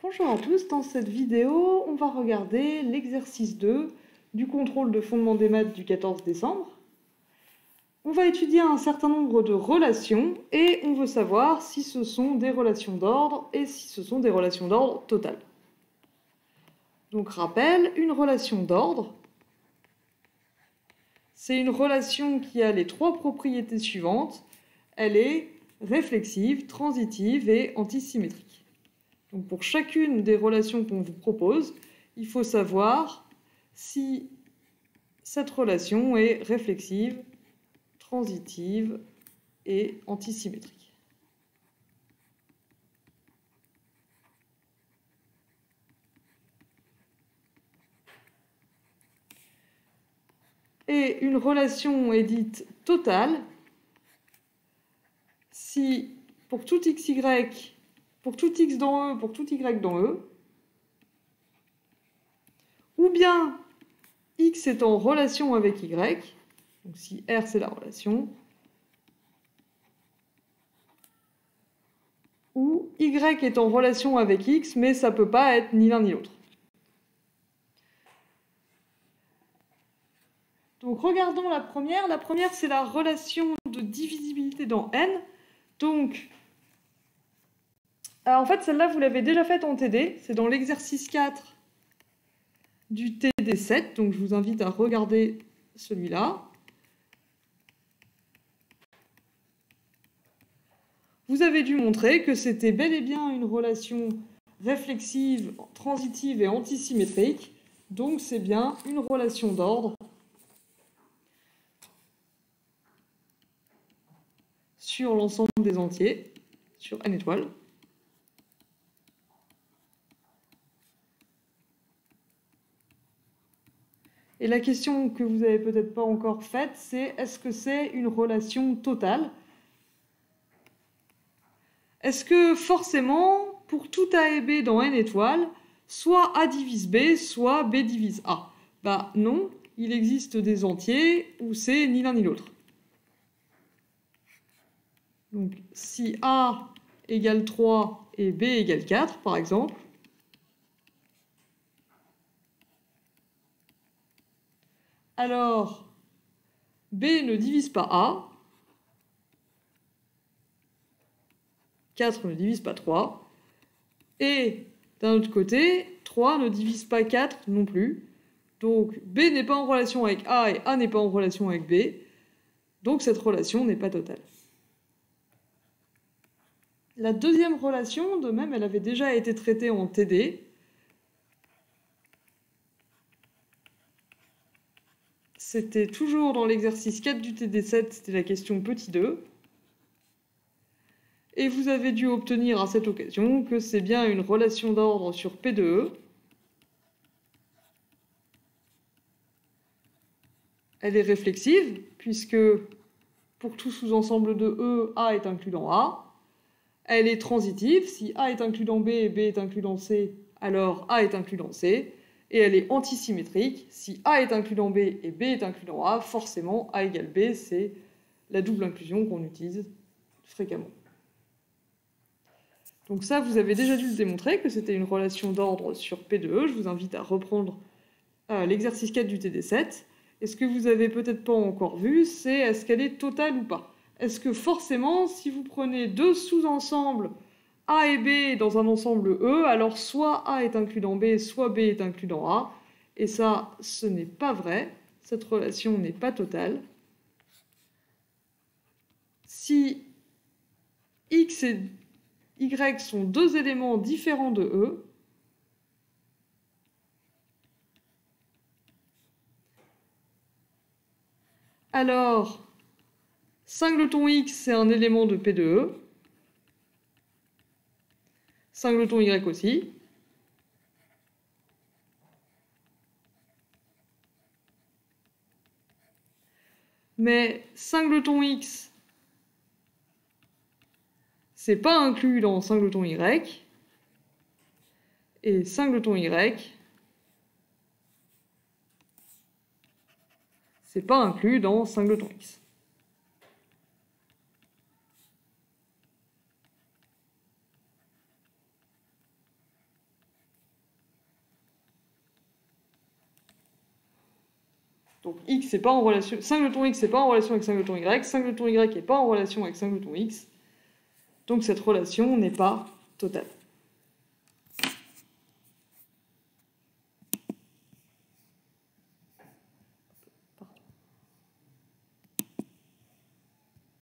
Bonjour à tous, dans cette vidéo, on va regarder l'exercice 2 du contrôle de fondement des maths du 14 décembre. On va étudier un certain nombre de relations et on veut savoir si ce sont des relations d'ordre et si ce sont des relations d'ordre totales. Donc rappel, une relation d'ordre, c'est une relation qui a les trois propriétés suivantes. Elle est réflexive, transitive et antisymétrique. Donc pour chacune des relations qu'on vous propose, il faut savoir si cette relation est réflexive, transitive et antisymétrique. Et une relation est dite totale si pour tout xy, pour tout x dans E, pour tout y dans E, ou bien x est en relation avec y, donc si R c'est la relation, ou y est en relation avec x, mais ça ne peut pas être ni l'un ni l'autre. Donc regardons la première. La première, c'est la relation de divisibilité dans n. Donc, en fait, celle-là, vous l'avez déjà faite en TD. C'est dans l'exercice 4 du TD 7. Donc, je vous invite à regarder celui-là. Vous avez dû montrer que c'était bel et bien une relation réflexive, transitive et antisymétrique. Donc, c'est bien une relation d'ordre sur l'ensemble des entiers, sur n étoiles. Et la question que vous n'avez peut-être pas encore faite, c'est est-ce que c'est une relation totale? Est-ce que forcément, pour tout A et B dans n étoiles, soit A divise B, soit B divise A? Bah non, il existe des entiers où c'est ni l'un ni l'autre. Donc si A égale 3 et B égale 4, par exemple, alors B ne divise pas A, 4 ne divise pas 3, et d'un autre côté, 3 ne divise pas 4 non plus. Donc B n'est pas en relation avec A et A n'est pas en relation avec B, donc cette relation n'est pas totale. La deuxième relation, de même, elle avait déjà été traitée en TD. C'était toujours dans l'exercice 4 du TD7, c'était la question petit 2. Et vous avez dû obtenir à cette occasion que c'est bien une relation d'ordre sur P de E. Elle est réflexive, puisque pour tout sous-ensemble de E, A est inclus dans A. Elle est transitive, si A est inclus dans B et B est inclus dans C, alors A est inclus dans C. Et elle est antisymétrique, si A est inclus dans B et B est inclus dans A, forcément A égale B, c'est la double inclusion qu'on utilise fréquemment. Donc ça, vous avez déjà dû le démontrer, que c'était une relation d'ordre sur P de E. Je vous invite à reprendre l'exercice 4 du TD7. Et ce que vous avez peut-être pas encore vu, c'est est-ce qu'elle est totale ou pas? Est-ce que forcément, si vous prenez deux sous-ensembles A et B dans un ensemble E, alors soit A est inclus dans B, soit B est inclus dans A. Et ça, ce n'est pas vrai. Cette relation n'est pas totale. Si X et Y sont deux éléments différents de E, alors singleton X c'est un élément de P de E, singleton Y aussi. Mais singleton X, c'est pas inclus dans singleton Y. Et singleton Y, c'est pas inclus dans singleton X. Donc x n'est pas en relation, singleton x n'est pas en relation avec singleton y, singleton y n'est pas en relation avec singleton x. Donc cette relation n'est pas totale.